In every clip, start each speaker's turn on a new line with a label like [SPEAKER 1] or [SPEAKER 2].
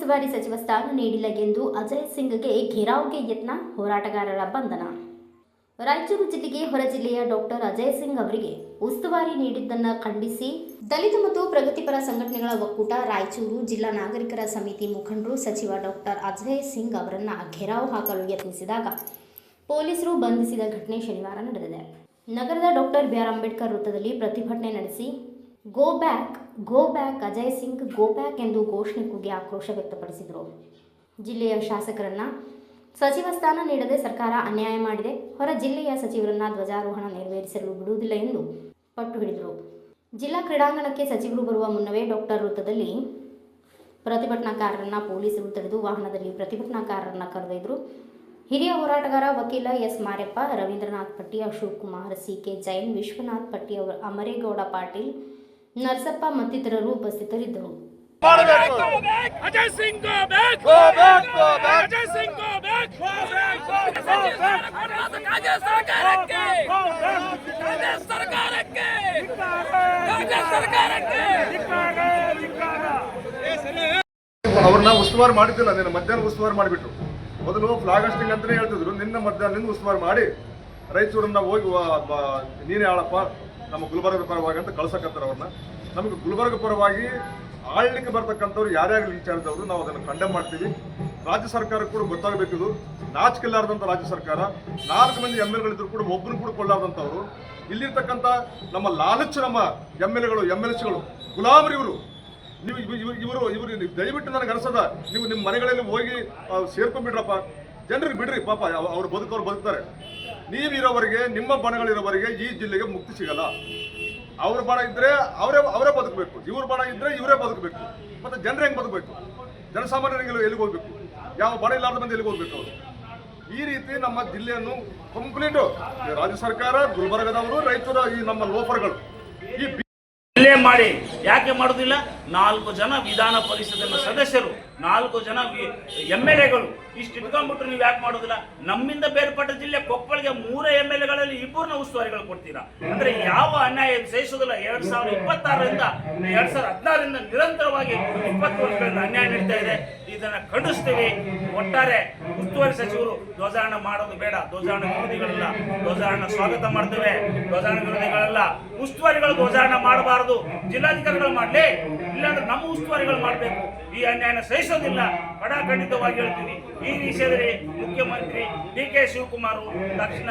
[SPEAKER 1] ಉಸ್ತುವಾರಿ ಸಚಿವ ಸ್ಥಾನ ನೀಡಿಲ್ಲ ಎಂದು ಅಜಯ್ ಸಿಂಗ್ಗೆ ಘೇರಾವ್ಗೆ ಯತ್ನ, ಹೋರಾಟಗಾರರ ಬಂಧನ. ರಾಯಚೂರು ಜಿಲ್ಲೆಗೆ ಹೊರ ಜಿಲ್ಲೆಯ ಡಾಕ್ಟರ್ ಅಜಯ್ ಸಿಂಗ್ ಅವರಿಗೆ ಉಸ್ತುವಾರಿ ನೀಡಿದ್ದನ್ನು ಖಂಡಿಸಿ ದಲಿತ ಮತ್ತು ಪ್ರಗತಿಪರ ಸಂಘಟನೆಗಳ ಒಕ್ಕೂಟ ರಾಯಚೂರು ಜಿಲ್ಲಾ ನಾಗರಿಕರ ಸಮಿತಿ ಮುಖಂಡರು ಸಚಿವ ಡಾಕ್ಟರ್ ಅಜಯ್ ಸಿಂಗ್ ಅವರನ್ನು ಘೇರಾವ್ ಹಾಕಲು ಯತ್ನಿಸಿದಾಗ ಪೊಲೀಸರು ಬಂಧಿಸಿದ ಘಟನೆ ಶನಿವಾರ ನಡೆದಿದೆ. ನಗರದ ಡಾಕ್ಟರ್ ಬಿ.ಆರ್. ಅಂಬೇಡ್ಕರ್ ವೃತ್ತದಲ್ಲಿ ಪ್ರತಿಭಟನೆ ನಡೆಸಿ go back Ajay Singh go back ಎಂದು ಘೋಷಣೆ ಕೂಗಿ ಆಕ್ರೋಶ ವ್ಯಕ್ತಪಡಿಸಿದರು. ಜಿಲ್ಲೆಯ ಶಾಸಕರನ್ನ ಸಚಿವ ಸ್ಥಾನ ನೀಡದೆ ಸರ್ಕಾರ ಅನ್ಯಾಯ ಮಾಡಿದೆ, ಹೊರ ಜಿಲ್ಲೆಯ ಸಚಿವರನ್ನ ಧ್ವಜಾರೋಹಣ ನೆರವೇರಿಸಲು ಬಿಡುವುದಿಲ್ಲ ಎಂದು ಪಟ್ಟು ಹಿಡಿದರು. ಜಿಲ್ಲಾ ಕ್ರೀಡಾಂಗಣಕ್ಕೆ ಸಚಿವರು ಬರುವ ಮುನ್ನವೇ ಡಾಕ್ಟರ್ ವೃತ್ತದಲ್ಲಿ ಪ್ರತಿಭಟನಾಕಾರರನ್ನ ಪೊಲೀಸರು ತಡೆದು ವಾಹನದಲ್ಲಿ ಪ್ರತಿಭಟನಾಕಾರರನ್ನ ಕರೆದೊಯ್ದರು. ಹಿರಿಯ ಹೋರಾಟಗಾರ ವಕೀಲ ಎಸ್. ಮಾರೆಪ್ಪ, ರವೀಂದ್ರನಾಥ್ ಪಟ್ಟಿ, ಅಶೋಕ್ ಕುಮಾರ್, ಸಿ.ಕೆ. ಜೈನ್, ವಿಶ್ವನಾಥ್ ಪಟ್ಟಿ, ಅಮರೇಗೌಡ ಪಾಟೀಲ್, ನರಸಪ್ಪ ಮತ್ತಿತರರು ಉಪಸ್ಥಿತರಿದ್ದರು.
[SPEAKER 2] ಅವ್ರನ್ನ ಉಸ್ತುವಾರಿ ಮಾಡಿದ್ದಿಲ್ಲ, ನಿನ್ನ ಮಧ್ಯಾಹ್ನ ಉಸ್ತುವಾರಿ ಮಾಡಿಬಿಟ್ರು. ಮೊದಲು ಫ್ಲಾಗ್ ಹಾಸ್ಟಿಂಗ್ ಅಂತಲೇ ಹೇಳ್ತಿದ್ರು, ನಿನ್ನ ಮಧ್ಯಾಹ್ನದಿಂದ ಉಸ್ತುವಾರಿ ಮಾಡಿ ರಾಯಚೂರನ್ನ ಹೋಗಿ ನೀನೇ ಆಳಪ್ಪ ನಮ್ಮ ಗುಲ್ಬರ್ಗ ಪರವಾಗಿ ಅಂತ ಕಳ್ಸಕತ್ತಾರೆ ಅವ್ರನ್ನ. ನಮಗೆ ಗುಲ್ಬರ್ಗ ಪರವಾಗಿ ಆಳ್ಲಿಕ್ಕೆ ಬರ್ತಕ್ಕಂಥವ್ರು ಯಾರ್ಯಾರು ಇನ್ಚಾರ್ಜ್ ಅವರು ನಾವು ಅದನ್ನು ಕಂಡೆಮ್ ಮಾಡ್ತೀವಿ. ರಾಜ್ಯ ಸರ್ಕಾರ ಕೂಡ ಗೊತ್ತಾಗಬೇಕಿದು, ನಾಚಿಕೆಲ್ಲಾರ್ದಂಥ ರಾಜ್ಯ ಸರ್ಕಾರ. 4 ಮಂದಿ MLಗಳಿದ್ರು ಕೂಡ ಒಬ್ಬರು ಕೂಡ ಕೊಳ್ಳಾರ್ದಂಥವ್ರು. ಇಲ್ಲಿರ್ತಕ್ಕಂಥ ನಮ್ಮ ಲಾಲಚ್ಚು ನಮ್ಮ MLCಗಳು ಗುಲಾಮರು ಇವರು. ಇವರು ದಯವಿಟ್ಟು ನನಗೆ ಅನಿಸದ, ನೀವು ನಿಮ್ಮ ಮನೆಗಳಲ್ಲಿ ಹೋಗಿ ಸೇರ್ಕೊಂಡ್ಬಿಡ್ರಪ್ಪ, ಜನರಿಗೆ ಬಿಡ್ರಿ, ಪಾಪ ಅವ್ರು ಬದುಕ್ತಾರೆ. ನೀವಿರೋವರೆಗೆ, ನಿಮ್ಮ ಬಣಗಳಿರೋವರೆಗೆ ಈ ಜಿಲ್ಲೆಗೆ ಮುಕ್ತಿ ಸಿಗಲ್ಲ. ಅವ್ರ ಬಣ ಇದ್ರೆ ಅವರೇ ಬದುಕಬೇಕು, ಇವ್ರ ಬಣ ಇದ್ರೆ ಇವರೇ ಬದುಕಬೇಕು. ಮತ್ತೆ ಜನರು ಹೆಂಗೆ ಬದುಕಬೇಕು? ಜನಸಾಮಾನ್ಯರಿಗೆ ಎಲ್ಲಿಗೆ ಹೋಗ್ಬೇಕು? ಯಾವ ಬಣ ಇಲ್ಲಾರ್ದ ಮಂದಿ ಎಲ್ಲಿಗೆ ಹೋಗ್ಬೇಕು ಅವರು? ಈ ರೀತಿ ನಮ್ಮ ಜಿಲ್ಲೆಯನ್ನು ಕಂಪ್ಲೀಟು ರಾಜ್ಯ ಸರ್ಕಾರ, ಗುಲ್ಬರ್ಗದವರು, ರಾಯಚೂರು ಈ ನಮ್ಮ ಲೋಫರ್ಗಳು ಈ
[SPEAKER 3] ಜಿಲ್ಲೆ ಮಾಡಿ ಯಾಕೆ ಮಾಡೋದಿಲ್ಲ? 4 ಜನ ವಿಧಾನ ಪರಿಷತ್ತಿನ ಸದಸ್ಯರು, 4 ಜನ MLAಗಳು ಇಷ್ಟು ಇಟ್ಕೊಂಡ್ಬಿಟ್ರು, ನೀವು ಯಾಕೆ ಮಾಡೋದಿಲ್ಲ? ನಮ್ಮಿಂದ ಬೇರ್ಪಟ್ಟ ಜಿಲ್ಲೆ ಕೊಪ್ಪಳಿಗೆ 3 MLAಗಳಲ್ಲಿ 2 ಉಸ್ತುವಾರಿಗಳು ಕೊಡ್ತೀರಾ ಅಂದ್ರೆ ಯಾವ ಅನ್ಯಾಯ ಸಹಿಸೋದಿಲ್ಲ. 2026ರಿಂದ 2016ರಿಂದ ನಿರಂತರವಾಗಿ 20 ವರ್ಷಗಳಿಂದ ಅನ್ಯಾಯ ನಡೀತಾ ಇದೆ. ಇದನ್ನ ಖಂಡಿಸ್ತೀವಿ. ಒಟ್ಟಾರೆ ಉಸ್ತುವಾರಿ ಸಚಿವರು ಧ್ವಜಾರೋಹಣ ಮಾಡೋದು ಬೇಡ, ಧ್ವಜಾರೋಹಣ ವಿರೋಧಿಗಳಲ್ಲ, ಧ್ವಜಾರೋಹಣ ಸ್ವಾಗತ ಮಾಡ್ತೇವೆ, ಧ್ವಜಾರೋಹಣ ವಿರೋಧಿಗಳಲ್ಲ. ಉಸ್ತುವಾರಿಗಳು ಧ್ವಜಾರೋಹಣ ಮಾಡಬಾರದು, ಜಿಲ್ಲಾಧಿಕಾರಿಗಳು ಮಾಡಲಿ, ಇಲ್ಲಾಂದ್ರೆ ನಮ್ಮ ಉಸ್ತುವಾರಿಗಳು ಮಾಡಬೇಕು. ಈ ಅನ್ಯಾಯನ ಸಹಿಸೋದಿಲ್ಲ, ಕಡಾಖಂಡಿತವಾಗಿ ಹೇಳ್ತೀವಿ. ಈ ವಿಷಯದಲ್ಲಿ ಮುಖ್ಯಮಂತ್ರಿ ಡಿ.ಕೆ. ಶಿವಕುಮಾರ್ ತಕ್ಷಣ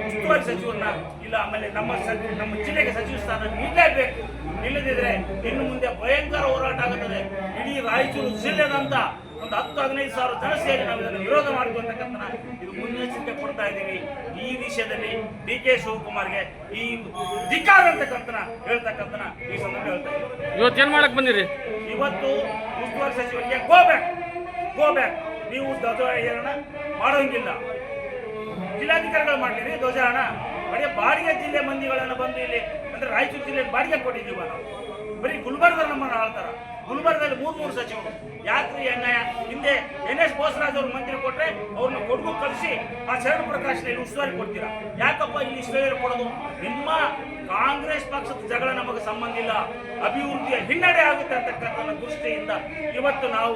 [SPEAKER 3] ಉಸ್ತುವಾರಿ ಸಚಿವರನ್ನ ಇಲ್ಲ, ಆಮೇಲೆ ನಮ್ಮ ಜಿಲ್ಲೆಗೆ ಸಚಿವ ಸ್ಥಾನ ನೀಡಲೇಬೇಕು. ಇಲ್ಲದಿದ್ರೆ ಇನ್ನು ಮುಂದೆ ಭಯಂಕರ ಹೋರಾಟ ಆಗುತ್ತದೆ. ಇಡೀ ರಾಯಚೂರು ಜಿಲ್ಲೆದಂತ ಒಂದು 10-15 ಸಾವಿರ ಜನ ಸೇರಿ ನಾವು ಇದನ್ನು ವಿರೋಧ ಮಾಡ್ತೀವಿ ಅಂತಕ್ಕಂಥ ಇದು ಮುನ್ನೆಚ್ಚರಿಕೆ ಕೊಡ್ತಾ ಇದ್ದೀವಿ. ಈ ವಿಷಯದಲ್ಲಿ ಡಿ.ಕೆ. ಶಿವಕುಮಾರ್ಗೆ ಈ ಧಿಕ್ಕಾರ ಅಂತಕ್ಕಂಥ ಹೇಳ್ತಕ್ಕಂಥ ಈ ಸಂದರ್ಭ ಹೇಳ್ತಾ ಇದ್ದೀವಿ.
[SPEAKER 4] ಇವತ್ತೇನ್ ಮಾಡಕ್ ಬಂದಿರಿ?
[SPEAKER 3] ಇವತ್ತು ಉಸ್ತುವಾರಿ ಸಚಿವರಿಗೆ ಗೋ ಬ್ಯಾಕ್ ನೀವು ಧ್ವಜಾರೋಹಣ ಮಾಡೋಂಗಿಲ್ಲ, ಜಿಲ್ಲಾಧಿಕಾರಿಗಳು ಮಾಡ್ತೀರಿ ಧ್ವಜಾರೋಹಣ. ಬರೀ ಬಾಡಿಗೆ ಜಿಲ್ಲೆ ಮಂದಿಗಳನ್ನು ಬಂದು ಇಲ್ಲಿ ಅಂದ್ರೆ ರಾಯಚೂರು ಜಿಲ್ಲೆಯಲ್ಲಿ ಬಾಡಿಗೆ ಕೊಟ್ಟಿದ್ದೀವ ನಾವು. ಬರೀ ಗುಲ್ಬರ್ಗದಲ್ಲಿ ನಮ್ಮನ್ನು ಆಳ್ತಾರ. ಗುಲ್ಬರ್ಗದಲ್ಲಿ 3 ಸಚಿವರು. ಯಾಕ್ರಿ ಅನ್ಯಾಯ? ಹಿಂದೆ NS ಬೋಸರಾಜ್ ಅವರು ಮಂತ್ರಿ ಕೊಟ್ಟರೆ ಅವ್ರನ್ನ ಕೊಡಗು ಕಳಿಸಿ ಆ ಶರಣ ಪ್ರಕಾಶ್ ಉಸ್ತುವಾರಿ ಕೊಡ್ತೀರಾ? ಯಾಕಪ್ಪ ಇಲ್ಲಿ ಇಷ್ಟೇ ಕೊಡೋದು? ನಿಮ್ಮ ಕಾಂಗ್ರೆಸ್ ಪಕ್ಷದ ಜಗಳ ನಮಗೆ ಸಂಬಂಧ ಇಲ್ಲ, ಅಭಿವೃದ್ಧಿಯ ಹಿನ್ನಡೆ ಆಗುತ್ತೆ ಅಂತಕ್ಕಂಥ ದೃಷ್ಟಿಯಿಂದ ಇವತ್ತು ನಾವು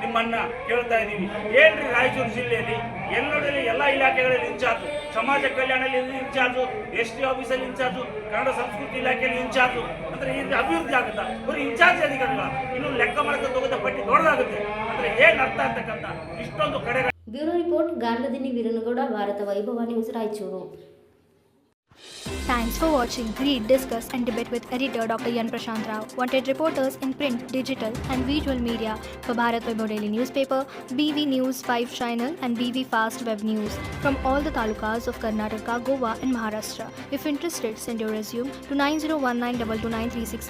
[SPEAKER 3] ನಿಮ್ಮನ್ನ ಕೇಳ್ತಾ ಇದ್ದೀವಿ. ಏನ್ರಿ ರಾಯಚೂರು ಜಿಲ್ಲೆಯಲ್ಲಿ ಎಲ್ಲೆಡೆ ಎಲ್ಲ ಇಲಾಖೆಗಳಲ್ಲಿ ಇನ್ಚಾರ್ಜು, ಸಮಾಜ ಕಲ್ಯಾಣದಲ್ಲಿ ಇನ್ಚಾರ್ಜು, ST ಆಫೀಸಲ್ಲಿ ಇನ್ಚಾರ್ಜು, ಕನ್ನಡ ಸಂಸ್ಕೃತಿ ಇಲಾಖೆಯಲ್ಲಿ ಇನ್ಚಾರ್ಜು. ಅಂದ್ರೆ ಇದು ಅಭಿವೃದ್ಧಿ ಆಗುತ್ತಾ? ಬರೀ ಇನ್ಚಾರ್ಜ್ ಅಧಿಕಾರಿಗಳ ಇನ್ನು ಲೆಕ್ಕ ಮಾಡ್ಕೊಂಡು ಹೋಗೋದ ಪಟ್ಟಿ ದೊಡ್ಡದಾಗುತ್ತೆ ಅಂದ್ರೆ ಏನ್ ಅರ್ಥ ಅಂತಕ್ಕಂಥ ಇಷ್ಟೊಂದು ಕಡೆ.
[SPEAKER 1] ಬ್ಯೂರೋ ರಿಪೋರ್ಟ್, ಗಾರ್ಲದಿನಿ ವೀರನಗೌಡ, ಭಾರತ ವೈಭವ news, Raichur.
[SPEAKER 5] Thanks for watching. Read, discuss and debate with editor Dr. Yan Prashant Rao. Wanted reporters in print, digital and visual media for Bharat Vaibhav Daily Newspaper, BV News 5 Channel and BV Fast Web News from all the talukas of Karnataka, Goa and Maharashtra. If interested, send your resume to 9019229369.